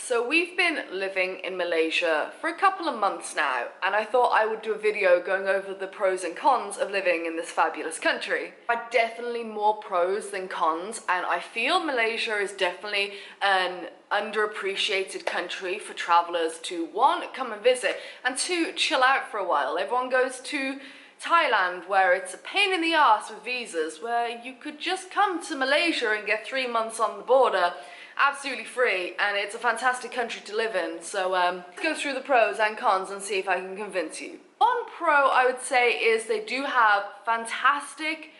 So we've been living in Malaysia for a couple of months now, and I thought I would do a video going over the pros and cons of living in this fabulous country. There are definitely more pros than cons, and I feel Malaysia is definitely an underappreciated country for travelers to, one, come and visit, and two, chill out for a while. Everyone goes to Thailand, where it's a pain in the ass with visas, where you could just come to Malaysia and get 3 months on the border absolutely free, and it's a fantastic country to live in. So let's go through the pros and cons and see if I can convince you. One pro I would say is they do have fantastic,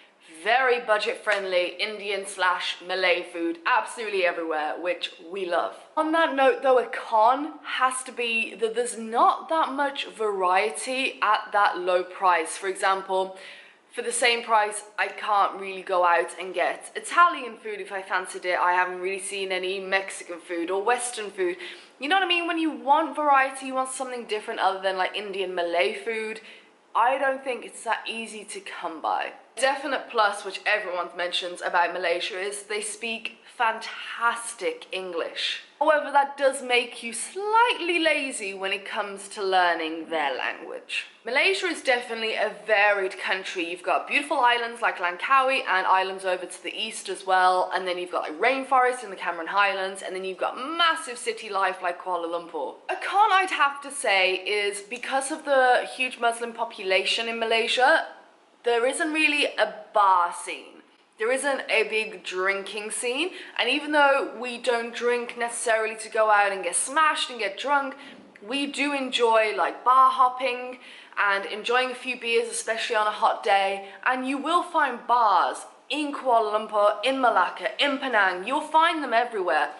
very budget-friendly Indian/Malay food absolutely everywhere, which we love. On that note though, a con has to be that there's not that much variety at that low price. For example, for the same price, I can't really go out and get Italian food if I fancied it. I haven't really seen any Mexican food or Western food. You know what I mean? When you want variety, you want something different other than like Indian Malay food, I don't think it's that easy to come by. Definite plus, which everyone mentions about Malaysia, is they speak fantastic English. However, that does make you slightly lazy when it comes to learning their language. Malaysia is definitely a varied country. You've got beautiful islands like Langkawi and islands over to the east as well, and then you've got like rainforest in the Cameron Highlands, and then you've got massive city life like Kuala Lumpur. A con I'd have to say is because of the huge Muslim population in Malaysia, there isn't really a bar scene. There isn't a big drinking scene, and even though we don't drink necessarily to go out and get smashed and get drunk, we do enjoy like bar hopping and enjoying a few beers, especially on a hot day. And you will find bars in Kuala Lumpur, in Malacca, in Penang. You'll find them everywhere,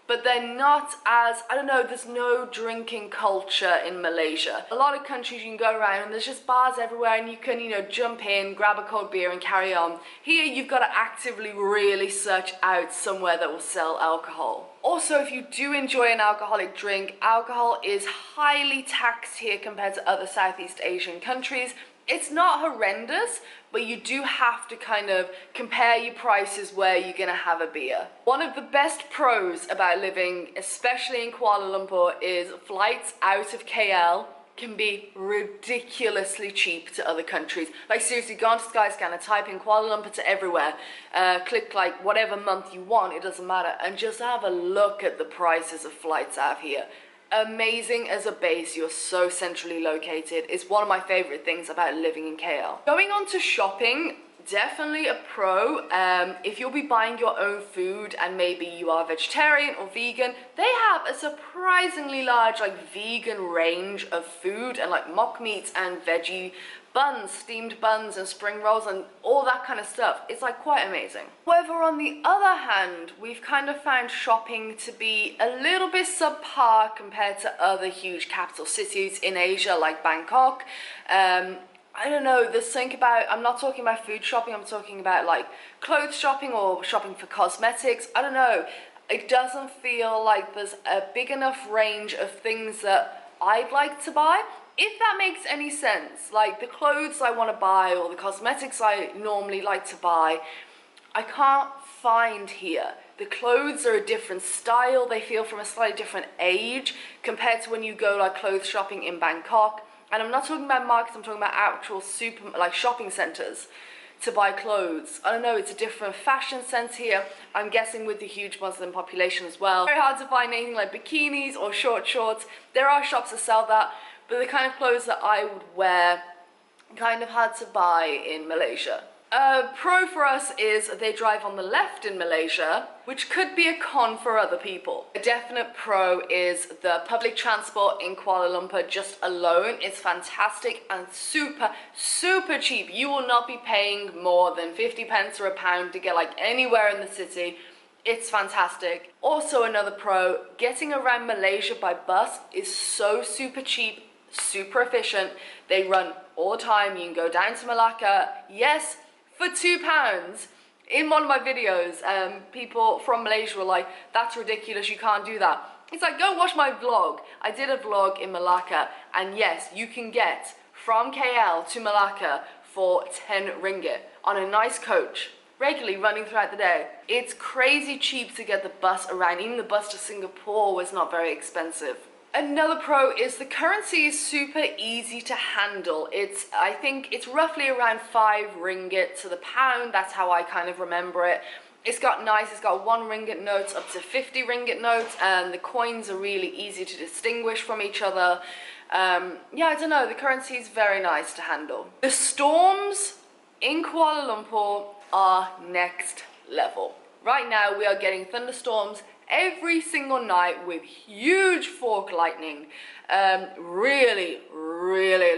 but they're not as, I don't know, there's no drinking culture in Malaysia. A lot of countries you can go around and there's just bars everywhere, and you can, you know, jump in, grab a cold beer and carry on. Here you've got to actively really search out somewhere that will sell alcohol. Also, if you do enjoy an alcoholic drink, alcohol is highly taxed here compared to other Southeast Asian countries. It's not horrendous, but you do have to kind of compare your prices where you're gonna have a beer. One of the best pros about living, especially in Kuala Lumpur, is flights out of KL can be ridiculously cheap to other countries. Like seriously, go onto Skyscanner, type in Kuala Lumpur to everywhere, click like whatever month you want, it doesn't matter, and just have a look at the prices of flights out of here. Amazing as a base, you're so centrally located. It's one of my favorite things about living in KL. Going on to shopping, definitely a pro. If you'll be buying your own food and maybe you are vegetarian or vegan, they have a surprisingly large like vegan range of food and like mock meats and veggie buns, steamed buns and spring rolls and all that kind of stuff. It's like quite amazing. However, on the other hand, we've kind of found shopping to be a little bit subpar compared to other huge capital cities in Asia like Bangkok. I don't know, there's something about, I'm not talking about food shopping, I'm talking about like clothes shopping or shopping for cosmetics. I don't know, it doesn't feel like there's a big enough range of things that I'd like to buy. If that makes any sense, like the clothes I want to buy or the cosmetics I normally like to buy, I can't find here. The clothes are a different style, they feel from a slightly different age compared to when you go like clothes shopping in Bangkok. And I'm not talking about markets, I'm talking about actual like shopping centers to buy clothes. I don't know, it's a different fashion sense here. I'm guessing with the huge Muslim population as well. Very hard to find anything like bikinis or short shorts. There are shops that sell that, but the kind of clothes that I would wear, kind of hard to buy in Malaysia. A pro for us is they drive on the left in Malaysia, which could be a con for other people. A definite pro is the public transport in Kuala Lumpur just alone. It's fantastic and super, super cheap. You will not be paying more than 50 pence or a pound to get like anywhere in the city. It's fantastic. Also another pro, getting around Malaysia by bus is so super cheap, super efficient. They run all the time. You can go down to Malacca, yes, for £2. In one of my videos, people from Malaysia were like, that's ridiculous, you can't do that. It's like, go watch my vlog. I did a vlog in Malacca, and yes, you can get from KL to Malacca for 10 ringgit on a nice coach. regularly running throughout the day. It's crazy cheap to get the bus around. Even the bus to Singapore was not very expensive. Another pro is the currency is super easy to handle. I think it's roughly around 5 ringgit to the pound. That's how I kind of remember it. It's got 1 ringgit notes up to 50 ringgit notes, and the coins are really easy to distinguish from each other. Yeah, I don't know, the currency is very nice to handle. The storms in Kuala Lumpur are next level. Right now we are getting thunderstorms every single night with huge fork lightning, really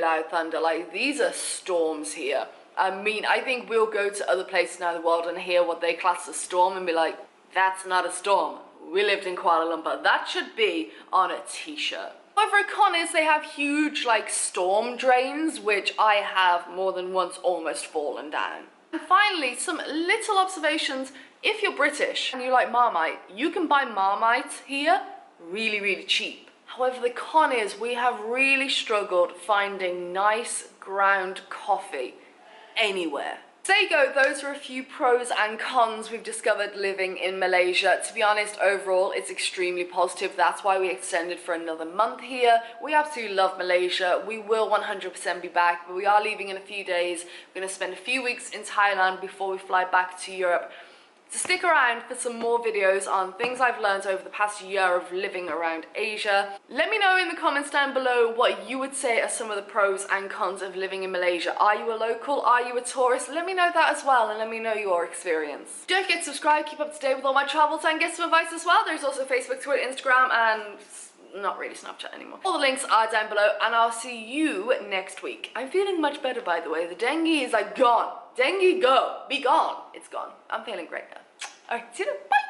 loud thunder. Like, these are storms here. I mean, I think we'll go to other places now in the world and hear what they class as storm and be like, that's not a storm. We lived in Kuala Lumpur. That should be on a t-shirt. However, a con is they have huge, like, storm drains, which I have more than once almost fallen down. And finally, some little observations. If you're British and you like Marmite, you can buy Marmite here really cheap. However, the con is we have really struggled finding nice ground coffee anywhere. So there you go, those are a few pros and cons we've discovered living in Malaysia. To be honest, overall, it's extremely positive. That's why we extended for another month here. We absolutely love Malaysia. We will 100% be back, but we are leaving in a few days. We're going to spend a few weeks in Thailand before we fly back to Europe. So stick around for some more videos on things I've learned over the past year of living around Asia. Let me know in the comments down below what you would say are some of the pros and cons of living in Malaysia. Are you a local? Are you a tourist? Let me know that as well, and let me know your experience. Don't forget to subscribe, keep up to date with all my travels, and get some advice as well. There's also Facebook, Twitter, Instagram, and not really Snapchat anymore. All the links are down below, and I'll see you next week. I'm feeling much better, by the way. The dengue is like gone. Dengue, go. Be gone. It's gone. I'm feeling great now. Alright, see you then. Bye.